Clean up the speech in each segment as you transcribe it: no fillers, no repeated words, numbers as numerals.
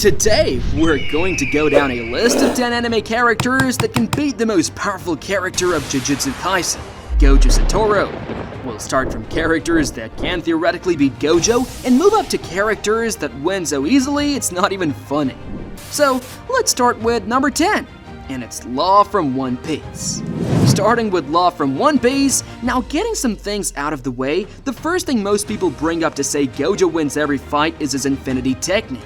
Today, we're going to go down a list of 10 anime characters that can beat the most powerful character of Jujutsu Kaisen, Gojo Satoru. We'll start from characters that can theoretically beat Gojo and move up to characters that win so easily it's not even funny. So, let's start with number 10, and it's Law from One Piece. Starting with Law from One Piece, now getting some things out of the way, the first thing most people bring up to say Gojo wins every fight is his Infinity Technique.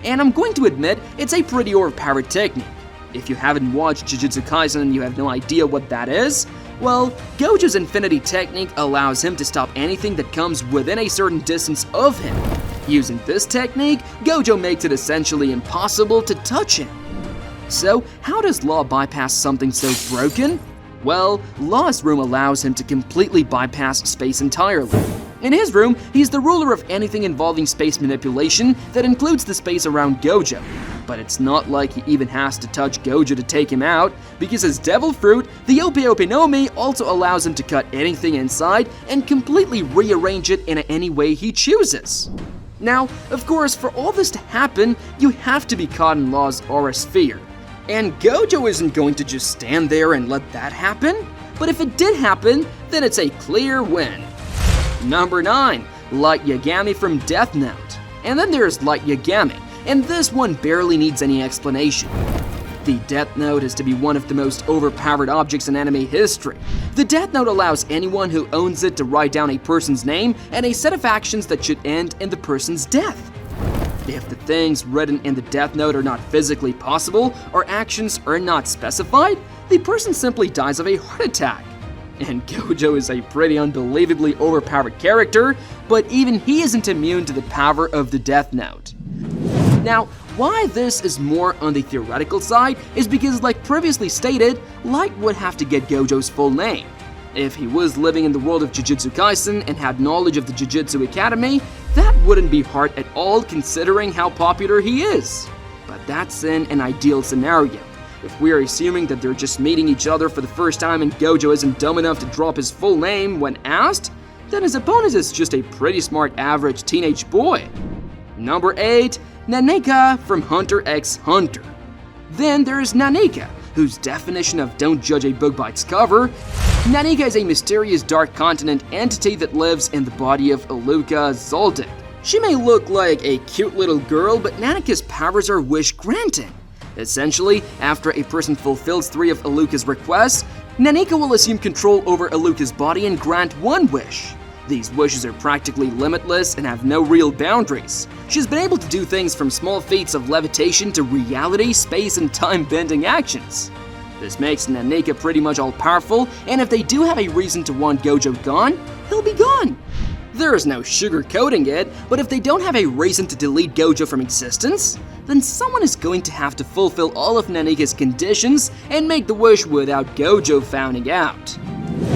And I'm going to admit, it's a pretty overpowered technique. If you haven't watched Jujutsu Kaisen and you have no idea what that is, well, Gojo's Infinity Technique allows him to stop anything that comes within a certain distance of him. Using this technique, Gojo makes it essentially impossible to touch him. So, how does Law bypass something so broken? Well, Law's room allows him to completely bypass space entirely. In his room, he's the ruler of anything involving space manipulation that includes the space around Gojo. But it's not like he even has to touch Gojo to take him out, because his devil fruit, the Ope Ope no Mi, also allows him to cut anything inside and completely rearrange it in any way he chooses. Now, of course, for all this to happen, you have to be caught in Law's aura sphere. And Gojo isn't going to just stand there and let that happen. But if it did happen, then it's a clear win. Number 9, Light Yagami from Death Note. And then there's Light Yagami, and this one barely needs any explanation. The Death Note is to be one of the most overpowered objects in anime history. The Death Note allows anyone who owns it to write down a person's name and a set of actions that should end in the person's death. If the things written in the Death Note are not physically possible or actions are not specified, the person simply dies of a heart attack. And Gojo is a pretty unbelievably overpowered character, but even he isn't immune to the power of the Death Note. Now, why this is more on the theoretical side is because, like previously stated, Light would have to get Gojo's full name. If he was living in the world of Jujutsu Kaisen and had knowledge of the Jujutsu Academy, that wouldn't be hard at all considering how popular he is. But that's in an ideal scenario. If we are assuming that they're just meeting each other for the first time and Gojo isn't dumb enough to drop his full name when asked, then his opponent is just a pretty smart average teenage boy. Number 8, Nanika from Hunter x Hunter. Then there's Nanika, whose definition of don't judge a book by its cover. Nanika is a mysterious dark continent entity that lives in the body of Iluka Zoldyck. She may look like a cute little girl, but Nanika's powers are wish-granting. Essentially, after a person fulfills 3 of Iluka's requests, Nanika will assume control over Iluka's body and grant 1 wish. These wishes are practically limitless and have no real boundaries. She's been able to do things from small feats of levitation to reality, space, and time-bending actions. This makes Nanika pretty much all-powerful, and if they do have a reason to want Gojo gone, he'll be gone. There is no sugarcoating it, but if they don't have a reason to delete Gojo from existence, then someone is going to have to fulfill all of Nanika's conditions and make the wish without Gojo finding out.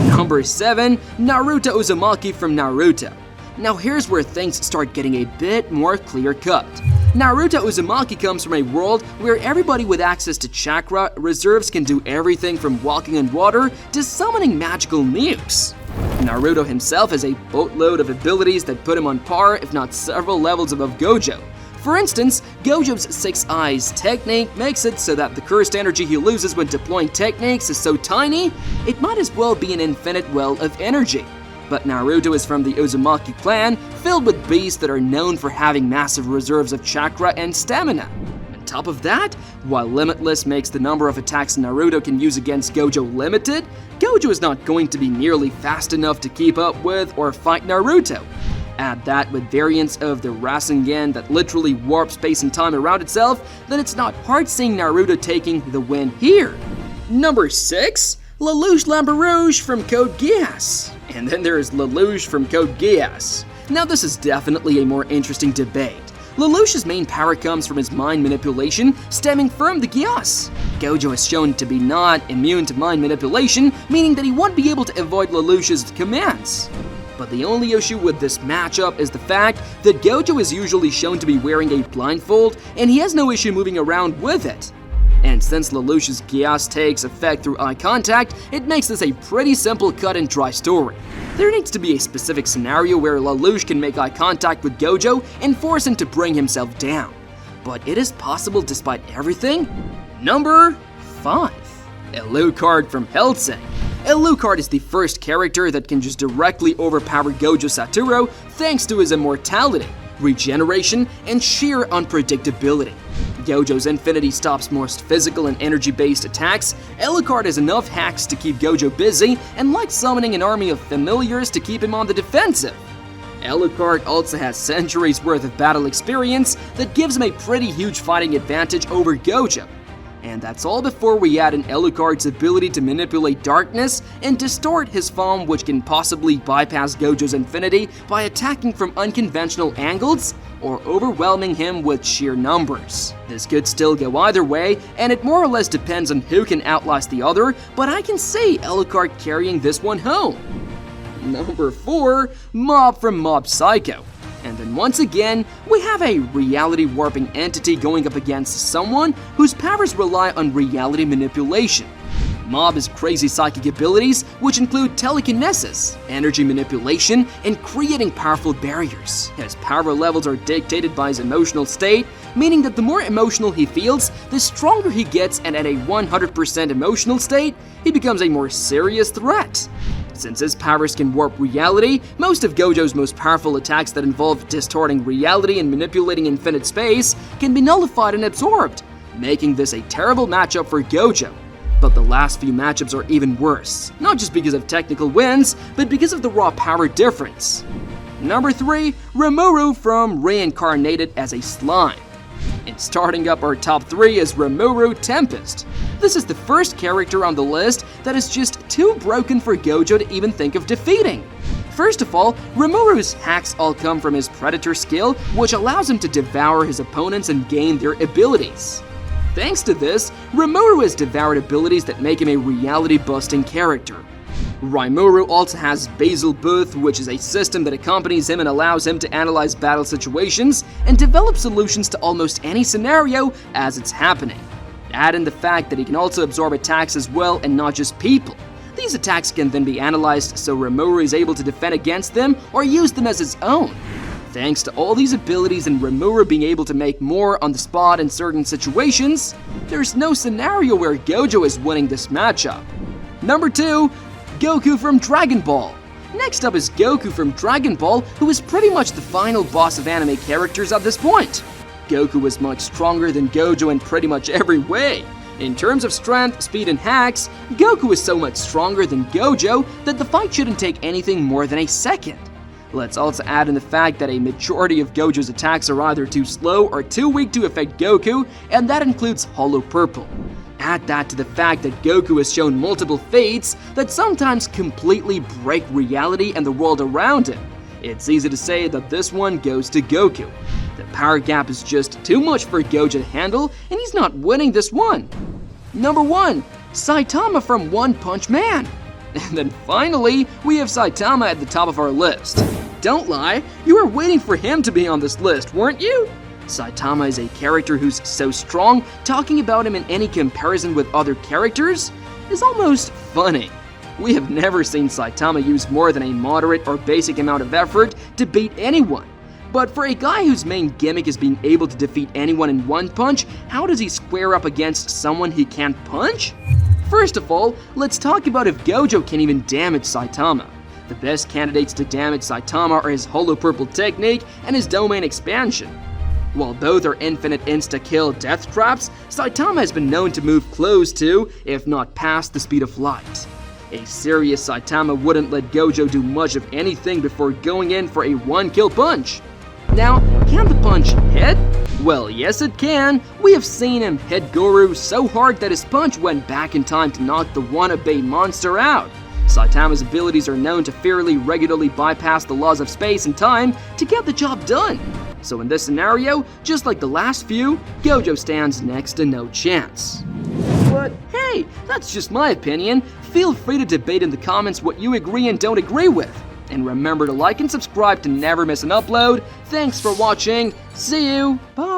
Number 7, Naruto Uzumaki from Naruto. Now here's where things start getting a bit more clear-cut. Naruto Uzumaki comes from a world where everybody with access to chakra reserves can do everything from walking on water to summoning magical nukes. Naruto himself has a boatload of abilities that put him on par, if not several levels above Gojo. For instance, Gojo's 6 Eyes technique makes it so that the cursed energy he loses when deploying techniques is so tiny, it might as well be an infinite well of energy. But Naruto is from the Uzumaki clan, filled with beasts that are known for having massive reserves of chakra and stamina. On top of that, while Limitless makes the number of attacks Naruto can use against Gojo limited, Gojo is not going to be nearly fast enough to keep up with or fight Naruto. Add that with variants of the Rasengan that literally warp space and time around itself, then it's not hard seeing Naruto taking the win here. Number 6, Lelouch Lamberouge from Code Geass. And then there's Lelouch from Code Geass. Now this is definitely a more interesting debate. Lelouch's main power comes from his mind manipulation, stemming from the Geass. Gojo is shown to be not immune to mind manipulation, meaning that he won't be able to avoid Lelouch's commands. But the only issue with this matchup is the fact that Gojo is usually shown to be wearing a blindfold, and he has no issue moving around with it. And since Lelouch's Geass takes effect through eye contact, it makes this a pretty simple cut and dry story. There needs to be a specific scenario where Lelouch can make eye contact with Gojo and force him to bring himself down. but it is possible despite everything? Number 5. Luard from Hellsing. Luard is the first character that can just directly overpower Gojo Satoru thanks to his immortality, regeneration, and sheer unpredictability. Gojo's infinity stops most physical and energy-based attacks. Luard has enough hacks to keep Gojo busy, and likes summoning an army of familiars to keep him on the defensive. Luard also has centuries worth of battle experience that gives him a pretty huge fighting advantage over Gojo. And that's all before we add in Luard's ability to manipulate darkness and distort his form, which can possibly bypass Gojo's infinity by attacking from unconventional angles or overwhelming him with sheer numbers. This could still go either way, and it more or less depends on who can outlast the other, but I can see Luard carrying this one home. Number 4, Mob from Mob Psycho. And then once again, we have a reality warping entity going up against someone whose powers rely on reality manipulation. Mob has crazy psychic abilities, which include telekinesis, energy manipulation, and creating powerful barriers. His power levels are dictated by his emotional state, meaning that the more emotional he feels, the stronger he gets, and at a 100% emotional state, he becomes a more serious threat. Since his powers can warp reality, most of Gojo's most powerful attacks that involve distorting reality and manipulating infinite space can be nullified and absorbed, making this a terrible matchup for Gojo. But the last few matchups are even worse, not just because of technical wins, but because of the raw power difference. Number 3, Rimuru from Reincarnated as a Slime. And starting up our top 3 is Ruru Tempest. This is the first character on the list that is just too broken for Gojo to even think of defeating. First of all, Rimuru's hacks all come from his Predator skill, which allows him to devour his opponents and gain their abilities. Thanks to this, Rimuru has devoured abilities that make him a reality-busting character. Rimuru also has Basal Booth, which is a system that accompanies him and allows him to analyze battle situations and develop solutions to almost any scenario as it's happening. Add in the fact that he can also absorb attacks as well and not just people. These attacks can then be analyzed so Rimuru is able to defend against them or use them as his own. Thanks to all these abilities and Rimuru being able to make more on the spot in certain situations, there's no scenario where Gojo is winning this matchup. Number 2, Goku from Dragon Ball. Next up is Goku from Dragon Ball, who is pretty much the final boss of anime characters at this point. Goku is much stronger than Gojo in pretty much every way. In terms of strength, speed, and hacks, Goku is so much stronger than Gojo that the fight shouldn't take anything more than a second. Let's also add in the fact that a majority of Gojo's attacks are either too slow or too weak to affect Goku, and that includes Hollow Purple. Add that to the fact that Goku has shown multiple fates that sometimes completely break reality and the world around him. It's easy to say that this one goes to Goku. The power gap is just too much for Gojo to handle, and he's not winning this one. Number 1, Saitama from One Punch Man. And then finally, we have Saitama at the top of our list. Don't lie, you were waiting for him to be on this list, weren't you? Saitama is a character who's so strong, talking about him in any comparison with other characters is almost funny. We have never seen Saitama use more than a moderate or basic amount of effort to beat anyone. But for a guy whose main gimmick is being able to defeat anyone in one punch, how does he square up against someone he can't punch? First of all, let's talk about if Gojo can even damage Saitama. The best candidates to damage Saitama are his Hollow Purple technique and his domain expansion. While both are infinite insta-kill death traps, Saitama has been known to move close to, if not past, the speed of light. A serious Saitama wouldn't let Gojo do much of anything before going in for a one-kill punch. Now, can the punch hit? Well, yes it can. We have seen him hit Guru so hard that his punch went back in time to knock the wannabe monster out. Saitama's abilities are known to fairly regularly bypass the laws of space and time to get the job done. So in this scenario, just like the last few, Gojo stands next to no chance. But hey, that's just my opinion. Feel free to debate in the comments what you agree and don't agree with. And remember to like and subscribe to never miss an upload. Thanks for watching. See you. Bye.